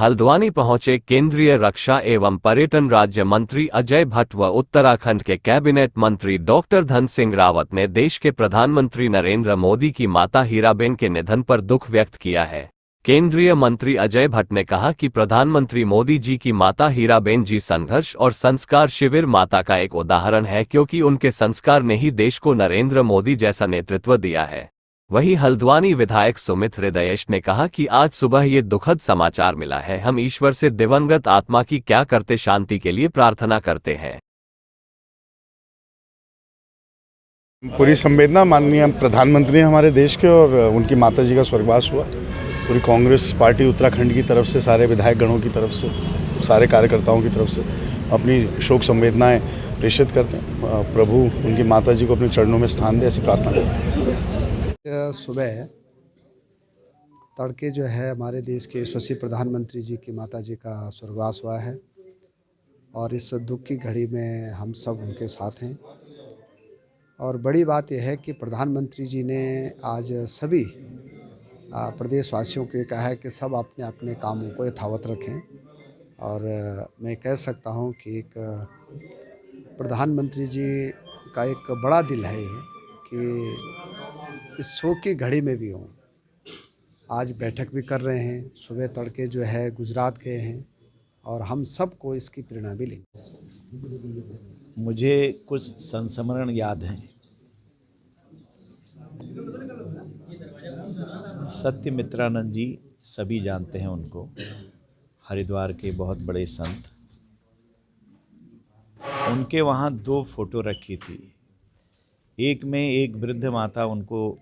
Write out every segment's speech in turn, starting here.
हल्द्वानी पहुंचे केंद्रीय रक्षा एवं पर्यटन राज्य मंत्री अजय भट्ट व उत्तराखंड के कैबिनेट मंत्री डॉक्टर धन सिंह रावत ने देश के प्रधानमंत्री नरेंद्र मोदी की माता हीराबेन के निधन पर दुख व्यक्त किया है। केंद्रीय मंत्री अजय भट्ट ने कहा कि प्रधानमंत्री मोदी जी की माता हीराबेन जी संघर्ष और संस्कार शिविर माता का एक उदाहरण है, क्योंकि उनके संस्कार ने ही देश को नरेंद्र मोदी जैसा नेतृत्व दिया है। वहीं हल्द्वानी विधायक सुमित हृदयेश ने कहा कि आज सुबह ये दुखद समाचार मिला है। हम ईश्वर से दिवंगत आत्मा की क्या करते शांति के लिए प्रार्थना करते हैं। पूरी संवेदना माननीय प्रधानमंत्री हमारे देश के और उनकी माता जी का स्वर्गवास हुआ। पूरी कांग्रेस पार्टी उत्तराखंड की तरफ से, सारे विधायक गणों की तरफ से, सारे कार्यकर्ताओं की तरफ से अपनी शोक संवेदनाएं प्रेषित करते हैं। प्रभु उनकी माता जी को अपने चरणों में स्थान दे, ऐसी प्रार्थना करते हैं। सुबह तड़के जो है हमारे देश के यशस्वी प्रधानमंत्री जी की माता जी का स्वर्गवास हुआ है और इस दुख की घड़ी में हम सब उनके साथ हैं। और बड़ी बात यह है कि प्रधानमंत्री जी ने आज सभी प्रदेशवासियों को कहा है कि सब अपने अपने कामों को यथावत रखें। और मैं कह सकता हूं कि एक प्रधानमंत्री जी का एक बड़ा दिल है कि इस शोक की घड़ी में भी हों। आज बैठक भी कर रहे हैं, सुबह तड़के जो है गुजरात गए हैं और हम सबको इसकी प्रेरणा भी लेंगे। मुझे कुछ संस्मरण याद हैं। सत्यमित्रानंद जी, सभी जानते हैं उनको, हरिद्वार के बहुत बड़े संत। उनके वहाँ 2 फोटो रखी थी। एक में एक वृद्ध माता उनको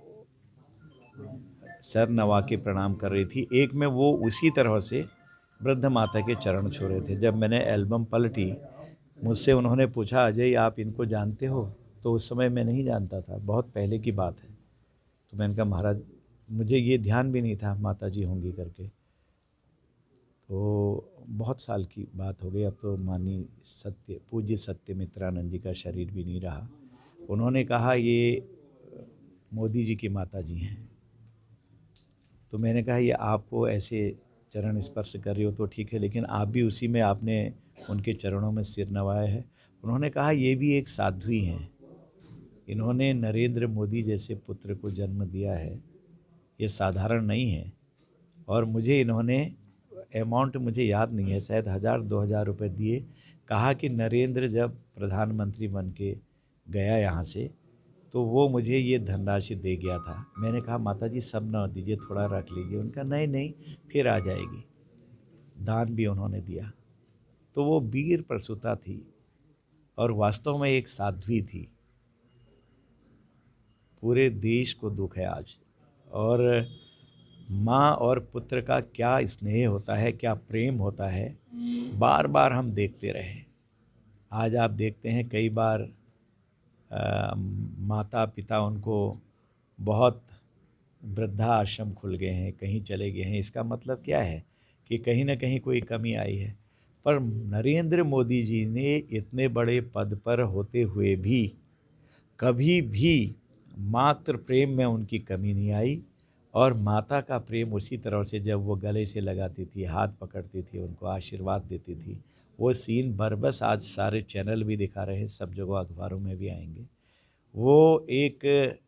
सर नवा के प्रणाम कर रही थी, एक में वो उसी तरह से वृद्ध माता के चरण छू रहे थे। जब मैंने एल्बम पलटी, मुझसे उन्होंने पूछा, अजय आप इनको जानते हो? तो उस समय मैं नहीं जानता था, बहुत पहले की बात है। तो मैंने कहा महाराज मुझे ये ध्यान भी नहीं था माता जी होंगी करके। तो बहुत साल की बात हो गई। अब तो माननीय पूज्य सत्यमित्रानंद जी का शरीर भी नहीं रहा। उन्होंने कहा ये मोदी जी की माता जी हैं। तो मैंने कहा ये आपको ऐसे चरण स्पर्श कर रही हो तो ठीक है, लेकिन आप भी उसी में आपने उनके चरणों में सिर नवाया है। उन्होंने कहा ये भी एक साध्वी हैं, इन्होंने नरेंद्र मोदी जैसे पुत्र को जन्म दिया है, ये साधारण नहीं है। और मुझे इन्होंने अमाउंट मुझे याद नहीं है, शायद 1000-2000 रुपये दिए। कहा कि नरेंद्र जब प्रधानमंत्री बन के गया यहाँ से तो वो मुझे ये धनराशि दे गया था। मैंने कहा माता जी सब ना दीजिए, थोड़ा रख लीजिए। उनका नहीं फिर आ जाएगी। दान भी उन्होंने दिया। तो वो वीर प्रसूता थी और वास्तव में एक साध्वी थी। पूरे देश को दुख है आज। और माँ और पुत्र का क्या स्नेह होता है, क्या प्रेम होता है, बार बार हम देखते रहे। आज आप देखते हैं कई बार माता पिता उनको बहुत वृद्धा आश्रम खुल गए हैं, कहीं चले गए हैं। इसका मतलब क्या है कि कहीं ना कहीं कोई कमी आई है। पर नरेंद्र मोदी जी ने इतने बड़े पद पर होते हुए भी कभी भी मातृ प्रेम में उनकी कमी नहीं आई। और माता का प्रेम उसी तरह से जब वो गले से लगाती थी, हाथ पकड़ती थी, उनको आशीर्वाद देती थी, वो सीन बरबस आज सारे चैनल भी दिखा रहे हैं, सब जगह अखबारों में भी आएंगे। वो एक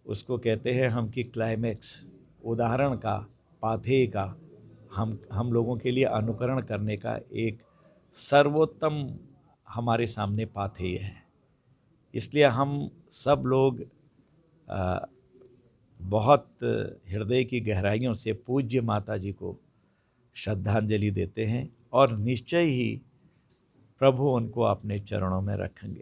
उसको कहते हैं हम कि क्लाइमैक्स उदाहरण का, पाथेय का, हम लोगों के लिए अनुकरण करने का एक सर्वोत्तम हमारे सामने पाथेय है। इसलिए हम सब लोग बहुत हृदय की गहराइयों से पूज्य माता जी को श्रद्धांजलि देते हैं और निश्चय ही प्रभु उनको अपने चरणों में रखेंगे।